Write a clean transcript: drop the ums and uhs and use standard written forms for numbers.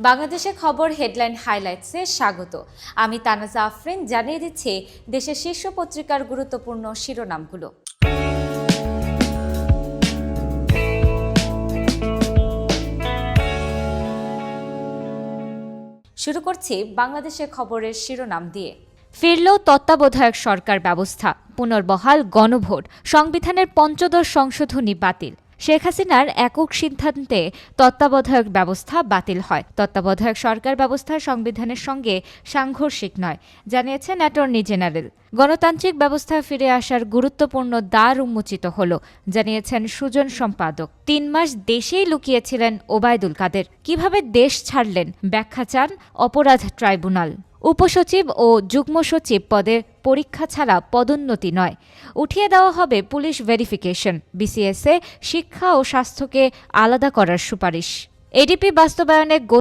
বাংলাদেশের খবর হেডলাইন হাইলাইটসে স্বাগত। আমি তানাজা আফরিন জানিয়ে দিচ্ছি দেশের শীর্ষ পত্রিকার গুরুত্বপূর্ণ শিরোনামগুলো। শুরু করছি বাংলাদেশের খবরের শিরোনাম দিয়ে। ফিরল তত্ত্বাবধায়ক সরকার ব্যবস্থা, পুনর্বহাল গণভোট, সংবিধানের পঞ্চদশ সংশোধনী বাতিল। শেখ হাসিনার একক সিদ্ধান্তে তত্ত্বাবধায়ক ব্যবস্থা বাতিল হয়। তত্ত্বাবধায়ক সরকার ব্যবস্থা সংবিধানের সঙ্গে সাংঘর্ষিক নয়, জানিয়েছেন অ্যাটর্নি জেনারেল। গণতান্ত্রিক ব্যবস্থা ফিরে আসার গুরুত্বপূর্ণ দ্বার উন্মোচিত হল, জানিয়েছেন সুজন সম্পাদক। ৩ মাস দেশেই লুকিয়েছিলেন ওবায়দুল কাদের, কিভাবে দেশ ছাড়লেন ব্যাখ্যা চান অপরাধ ট্রাইব্যুনাল। উপসচিব ও যুগ্ম সচিব পদে পরীক্ষা ছাড়া পদোন্নতি নয়, উঠিয়ে দেওয়া হবে পুলিশ ভেরিফিকেশন। বিসিএসে শিক্ষা ও স্বাস্থ্যকে আলাদা করার সুপারিশ। এডিপি বাস্তবায়নে